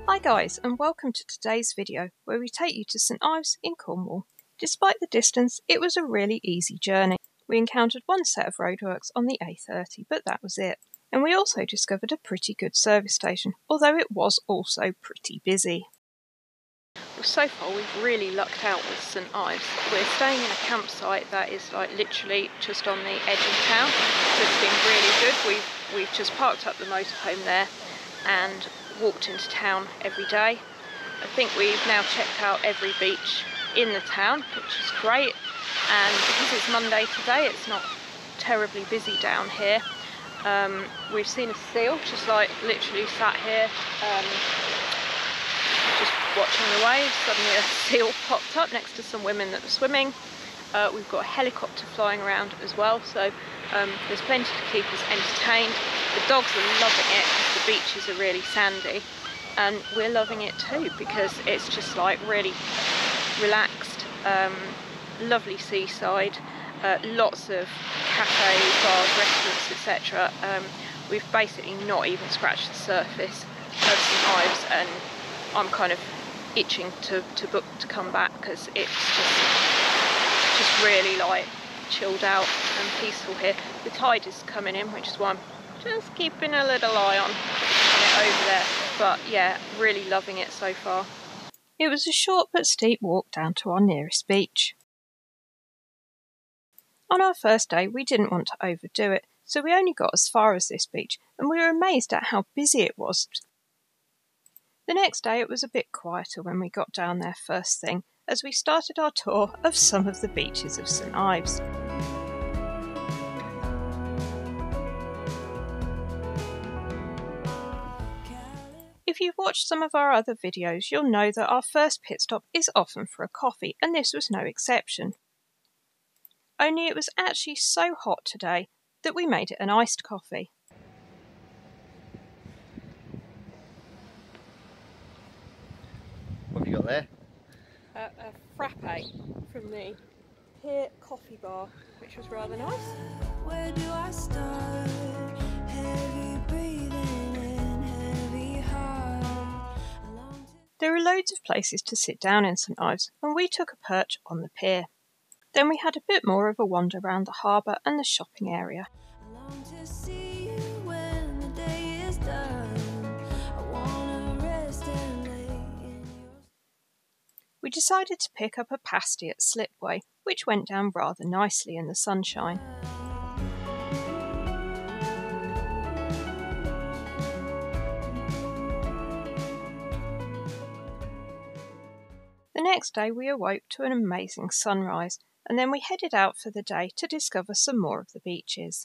Hi guys, and welcome to today's video where we take you to St Ives in Cornwall. Despite the distance, it was a really easy journey. We encountered one set of roadworks on the A30, but that was it. And we also discovered a pretty good service station, although it was also pretty busy. Well, so far we've really lucked out with St Ives. We're staying in a campsite that is literally just on the edge of town, so it's been really good. We've just parked up the motorhome there and walked into town every day. I think we've now checked out every beach in the town, which is great, and because it's Monday today it's not terribly busy down here. We've seen a seal just literally sat here just watching the waves. Suddenly a seal popped up next to some women that were swimming. We've got a helicopter flying around as well, so there's plenty to keep us entertained. The dogs are loving it because the beaches are really sandy, and we're loving it too because it's just really relaxed, lovely seaside, lots of cafes, bars, restaurants, etc. We've basically not even scratched the surface of St Ives, and I'm kind of itching to book to come back because it's just really chilled out and peaceful here. The tide is coming in, which is why I'm just keeping a little eye on it over there, but yeah, really loving it so far. It was a short but steep walk down to our nearest beach. On our first day we didn't want to overdo it, so we only got as far as this beach, and we were amazed at how busy it was. The next day it was a bit quieter when we got down there first thing, as we started our tour of some of the beaches of St Ives. If you've watched some of our other videos, you'll know that our first pit stop is often for a coffee, and this was no exception. Only it was actually so hot today that we made it an iced coffee. What have you got there? A frappe from the Pier Coffee Bar, which was rather nice. Where do I start? Heavy breathing and heavy heart. There are loads of places to sit down in St Ives, and we took a perch on the pier. Then we had a bit more of a wander around the harbour and the shopping area. We decided to pick up a pasty at Slipway, which went down rather nicely in the sunshine. The next day we awoke to an amazing sunrise, and then we headed out for the day to discover some more of the beaches.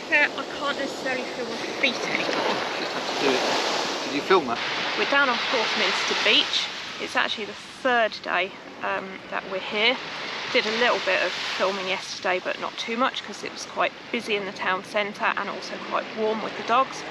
I can't necessarily feel my feet anymore. Just have to do it. Did you film that? We're down on Porthminster Beach. It's actually the third day that we're here. Did a little bit of filming yesterday, but not too much because it was quite busy in the town centre and also quite warm with the dogs.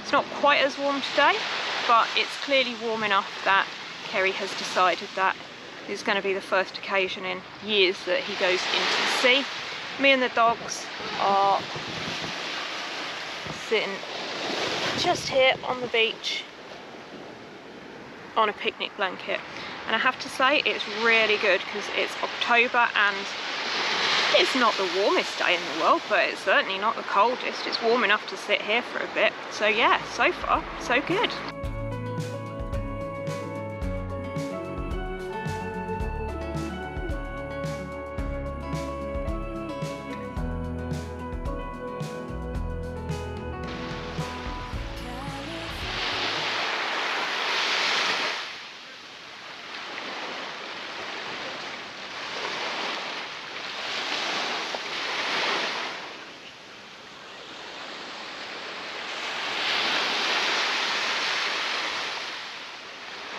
It's not quite as warm today, but it's clearly warm enough that Kerry has decided that this is going to be the first occasion in years that he goes into the sea. Me and the dogs are sitting just here on the beach on a picnic blanket, and I have to say it's really good because it's October and it's not the warmest day in the world, but it's certainly not the coldest. It's warm enough to sit here for a bit, so yeah, so far so good.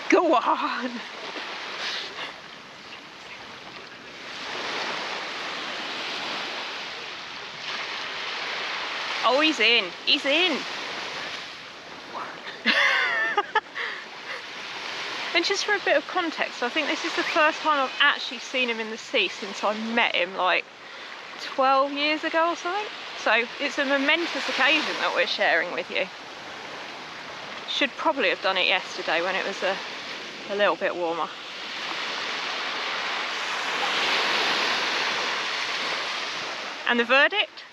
Go on! Oh, he's in. He's in. And just for a bit of context, I think this is the first time I've actually seen him in the sea since I met him like 12 years ago or something. So it's a momentous occasion that we're sharing with you. Should probably have done it yesterday when it was a little bit warmer. And the verdict?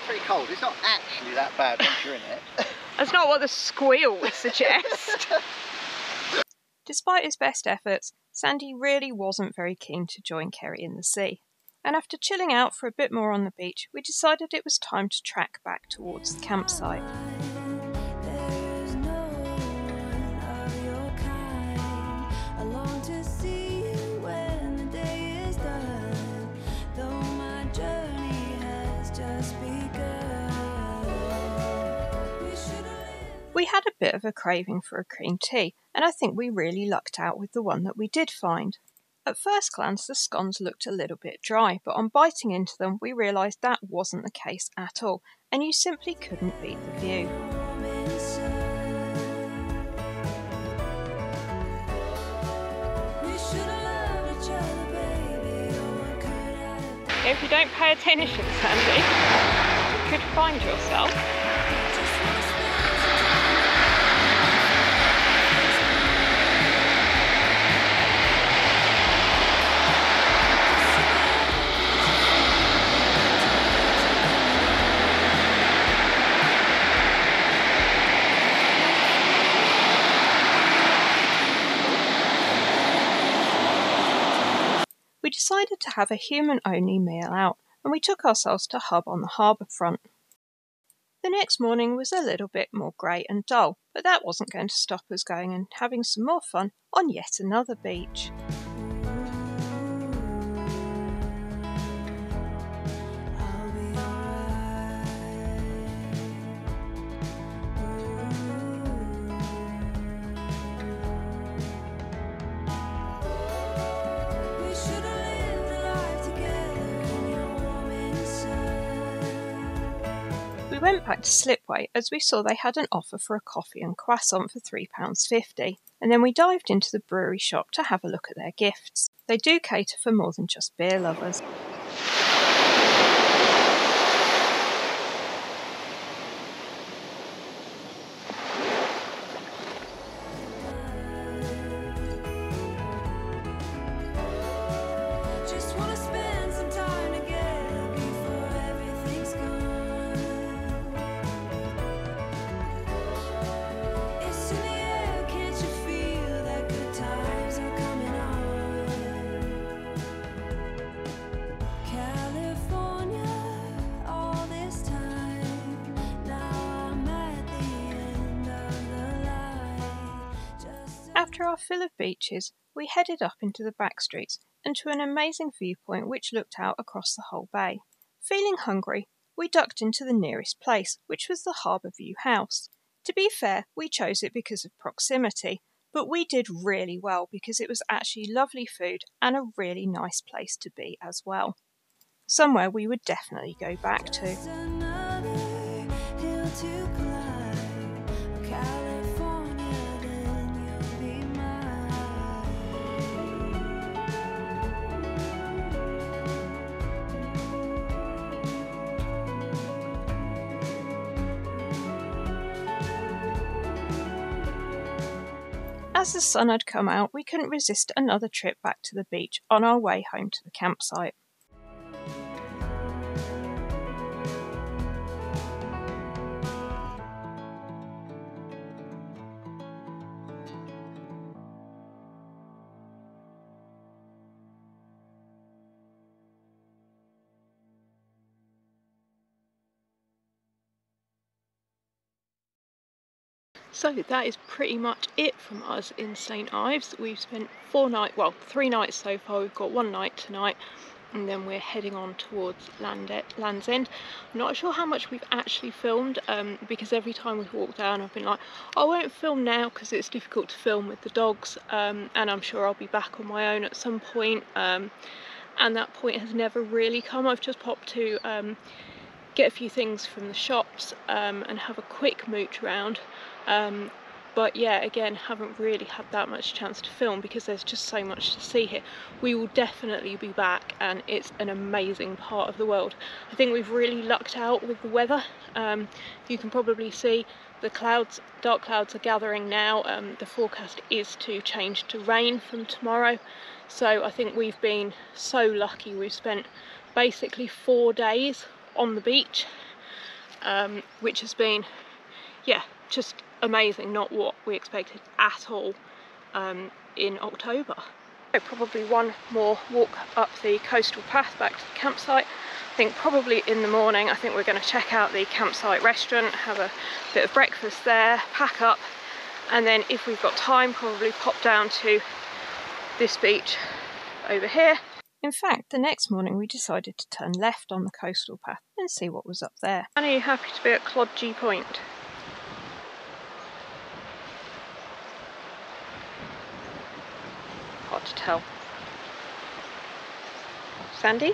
Pretty cold. It's not actually that bad once you're in it. That's not what the squeal would suggest. Despite his best efforts, Sandy really wasn't very keen to join Kerry in the sea. And after chilling out for a bit more on the beach, we decided it was time to track back towards the campsite. We had a bit of a craving for a cream tea, and I think we really lucked out with the one that we did find. At first glance, the scones looked a little bit dry, but on biting into them, we realised that wasn't the case at all, and you simply couldn't beat the view. If you don't pay attention, Sandy, you could find yourself We decided to have a human-only meal out, and we took ourselves to Hub on the harbour front. The next morning was a little bit more grey and dull, but that wasn't going to stop us going and having some more fun on yet another beach. We went back to Slipway as we saw they had an offer for a coffee and croissant for £3.50, and then we dived into the brewery shop to have a look at their gifts. They do cater for more than just beer lovers. After our fill of beaches, we headed up into the back streets and to an amazing viewpoint which looked out across the whole bay. Feeling hungry, we ducked into the nearest place, which was the Harbour View House. To be fair, we chose it because of proximity, but we did really well because it was actually lovely food and a really nice place to be as well. Somewhere we would definitely go back to. As the sun had come out, we couldn't resist another trip back to the beach on our way home to the campsite. So that is pretty much it from us in St Ives. We've spent 3 nights so far. We've got 1 night tonight, and then we're heading on towards Land's End. I'm not sure how much we've actually filmed, because every time we've walked down I've been like, I won't film now because it's difficult to film with the dogs, and I'm sure I'll be back on my own at some point, and that point has never really come. I've just popped to get a few things from the shops and have a quick mooch around. But yeah, again, haven't really had that much chance to film because there's just so much to see here. We will definitely be back, and it's an amazing part of the world. I think we've really lucked out with the weather. You can probably see the clouds, dark clouds are gathering now. The forecast is to change to rain from tomorrow. So I think we've been so lucky. We've spent basically 4 days on the beach, which has been, yeah, just amazing. Not what we expected at all in October. So probably one more walk up the coastal path back to the campsite. I think probably in the morning I think we're going to check out the campsite restaurant, have a bit of breakfast there, pack up, and then if we've got time probably pop down to this beach over here. In fact, the next morning we decided to turn left on the coastal path and see what was up there. And are you happy to be at Clodgee Point? Hard to tell. Sandy?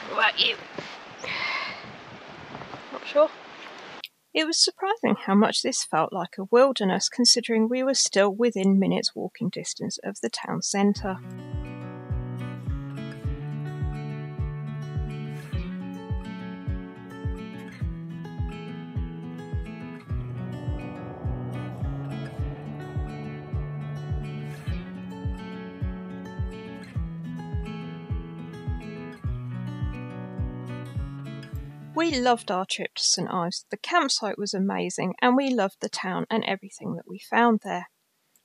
What about you? Not sure. It was surprising how much this felt like a wilderness, considering we were still within minutes walking distance of the town centre. We loved our trip to St Ives. The campsite was amazing and we loved the town and everything that we found there.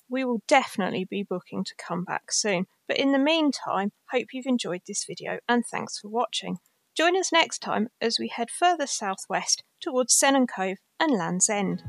We will definitely be booking to come back soon, but in the meantime, hope you've enjoyed this video and thanks for watching. Join us next time as we head further southwest towards Sennen Cove and Land's End.